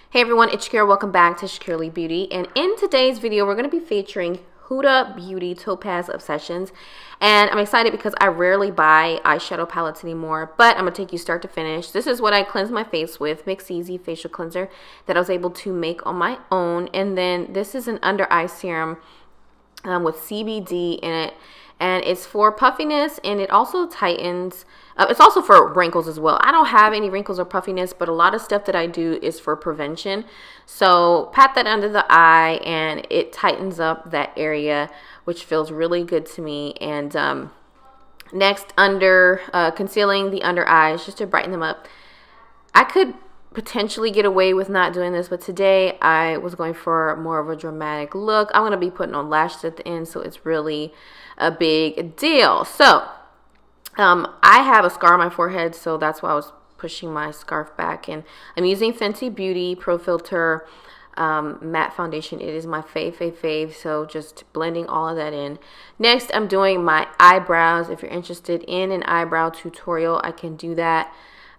Hey everyone, it's Shakira. Welcome back to Shakira Beauty. And in today's video, we're going to be featuring Huda Beauty Topaz Obsessions. And I'm excited because I rarely buy eyeshadow palettes anymore, but I'm going to take you start to finish. This is what I cleanse my face with, Mix Easy Facial Cleanser that I was able to make on my own. And then this is an under eye serum with CBD in it. And it's for puffiness, and it also tightens. It's also for wrinkles as well. I don't have any wrinkles or puffiness, but a lot of stuff that I do is for prevention. So pat that under the eye, and it tightens up that area, which feels really good to me. And next, under concealing the under eyes, just to brighten them up. I could potentially get away with not doing this, but today I was going for more of a dramatic look. I'm going to be putting on lashes at the end, so it's really a big deal. So I have a scar on my forehead, so that's why I was pushing my scarf back, and I'm using Fenty Beauty Pro Filter matte foundation. It is my fave, so just blending all of that in. Next, I'm doing my eyebrows. If you're interested in an eyebrow tutorial, I can do that.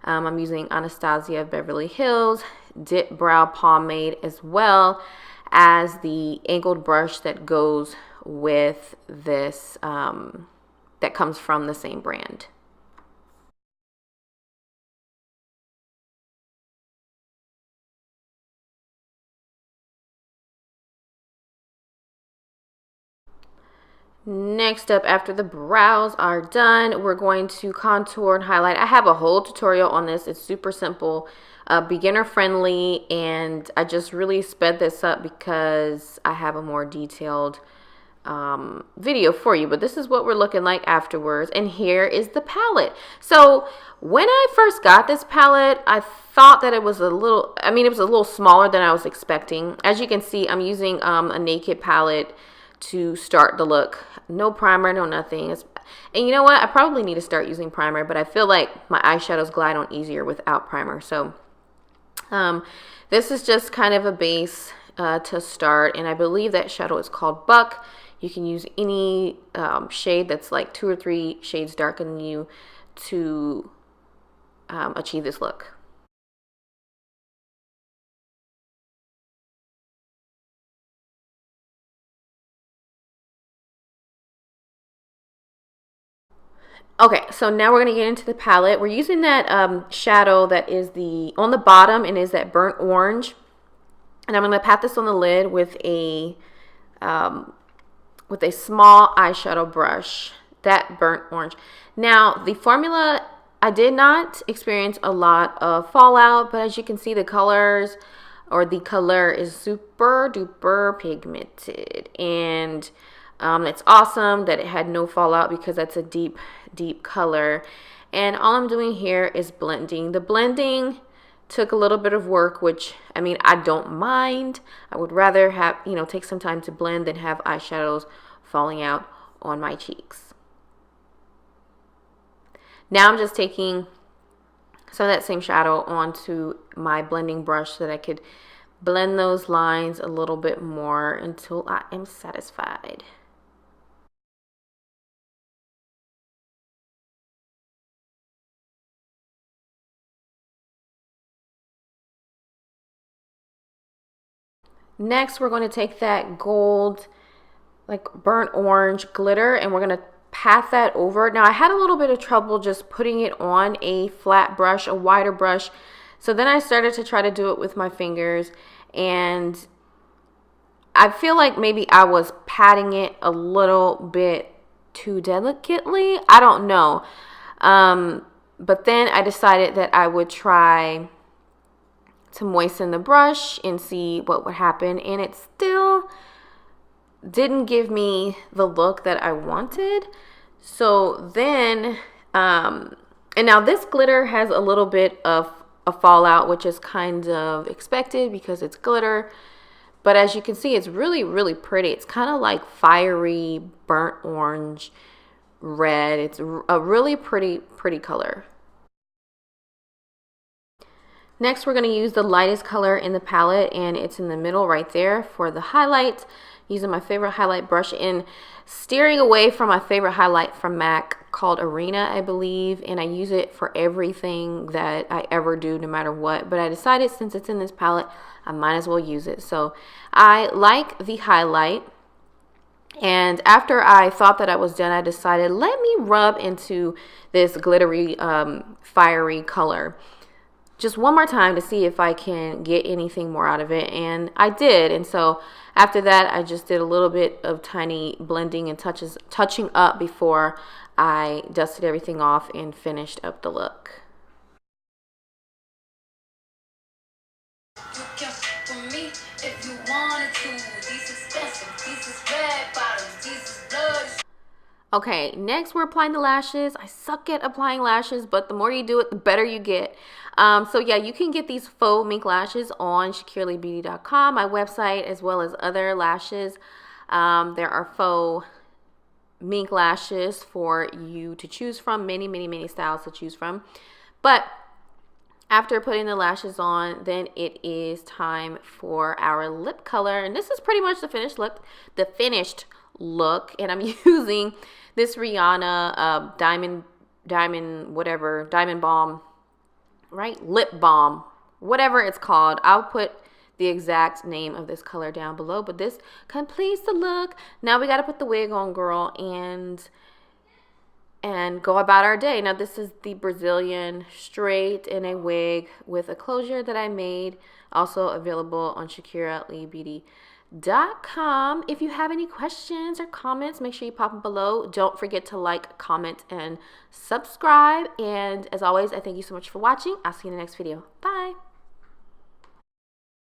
I'm using Anastasia of Beverly Hills Dip Brow Pomade, as well as the angled brush that goes with this, that comes from the same brand. Next up, after the brows are done, we're going to contour and highlight. I have a whole tutorial on this. It's super simple, beginner friendly, and I just really sped this up because I have a more detailed video for you. But this is what we're looking like afterwards, and here is the palette. So when I first got this palette, I thought that it was a little, it was a little smaller than I was expecting. As you can see, I'm using a naked palette to start the look. No primer, no nothing. And you know what? I probably need to start using primer, but I feel like my eyeshadows glide on easier without primer. So this is just kind of a base to start, and I believe that shadow is called Buck. You can use any shade that's like 2 or 3 shades darker than you to achieve this look. Okay, so now we're going to get into the palette. We're using that shadow that is on the bottom, and is that burnt orange. And I'm going to pat this on the lid with a small eyeshadow brush, that burnt orange. Now, the formula, I did not experience a lot of fallout, but as you can see, the colors, or the color, is super duper pigmented. And it's awesome that it had no fallout, because that's a deep color. And all I'm doing here is blending. The blending took a little bit of work, which I don't mind. I would rather have, take some time to blend than have eyeshadows falling out on my cheeks. Now I'm just taking some of that same shadow onto my blending brush so that I could blend those lines a little bit more until I am satisfied. Next, we're going to take that gold, like burnt orange glitter, and we're going to pat that over. Now, I had a little bit of trouble just putting it on a flat brush, a wider brush. So then I started to try to do it with my fingers, and I feel like maybe I was patting it a little bit too delicately. I don't know. But then I decided that I would try to moisten the brush and see what would happen, and it still didn't give me the look that I wanted. So then and now this glitter has a little bit of a fallout, which is kind of expected because it's glitter, but as you can see, it's really pretty. It's kind of like fiery burnt orange red. It's a really pretty color. Next, we're going to use the lightest color in the palette, and it's in the middle right there for the highlight. using my favorite highlight brush and steering away from my favorite highlight from MAC called Arena, I believe, and I use it for everything that I ever do, no matter what. But I decided since it's in this palette, I might as well use it. So I like the highlight. And after I thought that I was done, I decided, let me rub into this glittery, fiery color just one more time to see if I can get anything more out of it. And I did. And so after that, I just did a little bit of tiny blending and touching up before I dusted everything off and finished up the look. Okay, next we're applying the lashes. I suck at applying lashes, but the more you do it, the better you get. So yeah, you can get these faux mink lashes on securelybeauty.com, my website, as well as other lashes. There are faux mink lashes for you to choose from, many styles to choose from. But after putting the lashes on, then it is time for our lip color, and this is pretty much the finished look. And I'm using this Rihanna diamond balm, right? Lip balm, whatever it's called. I'll put the exact name of this color down below, but this completes the look. Now we got to put the wig on, girl, and go about our day. Now this is the Brazilian straight in a wig with a closure that I made, also available on securelybeauty.com. If you have any questions or comments, make sure you pop them below. Don't forget to like, comment, and subscribe. And as always, I thank you so much for watching. I'll see you in the next video. Bye.